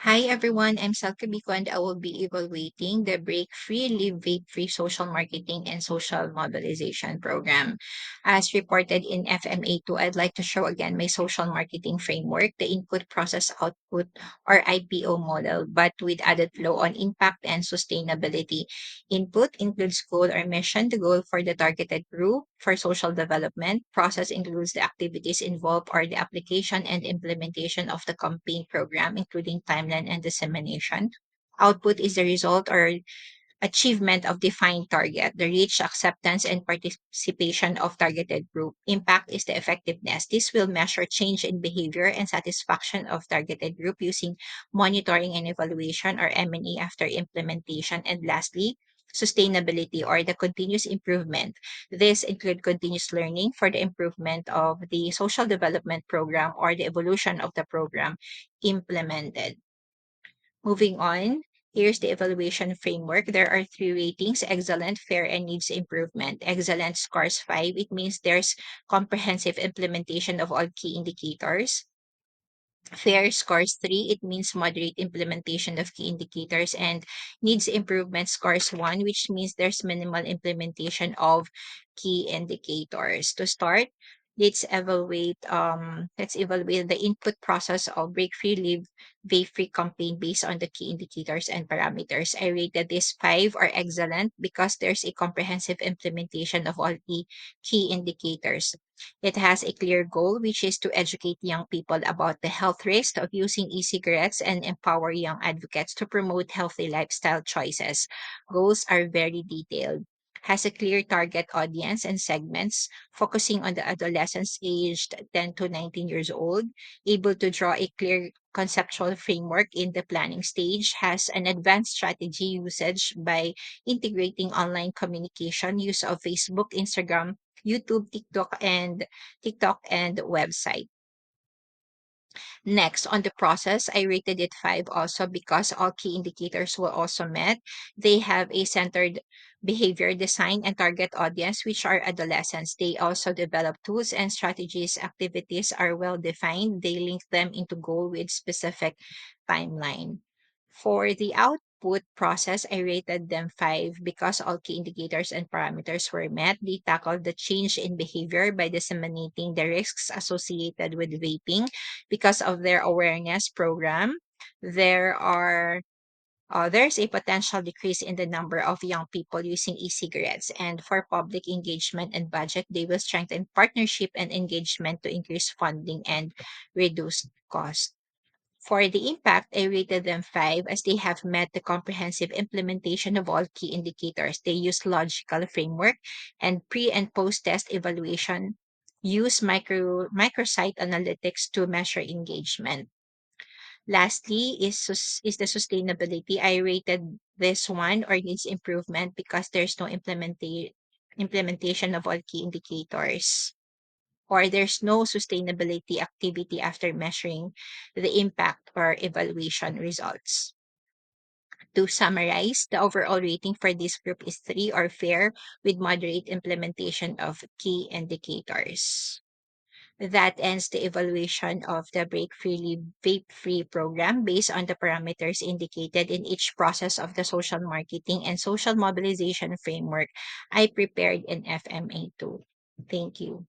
Hi everyone, I'm Salka Biko and I will be evaluating the Break Free, Live Vape Free Social Marketing and Social Mobilization Program. As reported in FMA2, I'd like to show again my social marketing framework, the input process output or IPO model, but with added flow on impact and sustainability. Input includes goal or mission, the goal for the targeted group for social development. Process includes the activities involved or the application and implementation of the campaign program, including timeline and dissemination. Output is the result or achievement of defined target, the reach, acceptance, and participation of targeted group. Impact is the effectiveness. This will measure change in behavior and satisfaction of targeted group using monitoring and evaluation or M&E after implementation. And lastly, sustainability or the continuous improvement. This include continuous learning for the improvement of the social development program or the evolution of the program implemented. Moving on, here's the evaluation framework. There are three ratings: excellent, fair, and needs improvement. Excellent scores 5. It means there's comprehensive implementation of all key indicators. Fair scores 3. It means moderate implementation of key indicators. And needs improvement scores 1, which means there's minimal implementation of key indicators. To start, let's evaluate the input process of Break Free Live Vape Free campaign based on the key indicators and parameters. I rated this 5 or excellent because there's a comprehensive implementation of all key indicators. It has a clear goal, which is to educate young people about the health risks of using e-cigarettes and empower young advocates to promote healthy lifestyle choices. Goals are very detailed. Has a clear target audience and segments, focusing on the adolescents aged 10 to 19 years old, able to draw a clear conceptual framework in the planning stage, has an advanced strategy usage by integrating online communication, use of Facebook, Instagram, YouTube, TikTok and website. Next, on the process, I rated it 5 also because all key indicators were also met. They have a centered behavior design and target audience, which are adolescents. They also develop tools and strategies. Activities are well defined. They link them into goal with specific timeline. For the output process, I rated them 5 because all key indicators and parameters were met. They tackled the change in behavior by disseminating the risks associated with vaping because of their awareness program. There are there's a potential decrease in the number of young people using e-cigarettes, and for public engagement and budget, they will strengthen partnership and engagement to increase funding and reduce cost. For the impact, I rated them 5 as they have met the comprehensive implementation of all key indicators. They use logical framework and pre and post test evaluation, use microsite analytics to measure engagement. Lastly is the sustainability. I rated this one or needs improvement because there's no implementation of all key indicators, or there's no sustainability activity after measuring the impact or evaluation results. To summarize, the overall rating for this group is 3 or fair with moderate implementation of key indicators. That ends the evaluation of the Break Freely Vape Free program based on the parameters indicated in each process of the social marketing and social mobilization framework I prepared in FMA2. Thank you.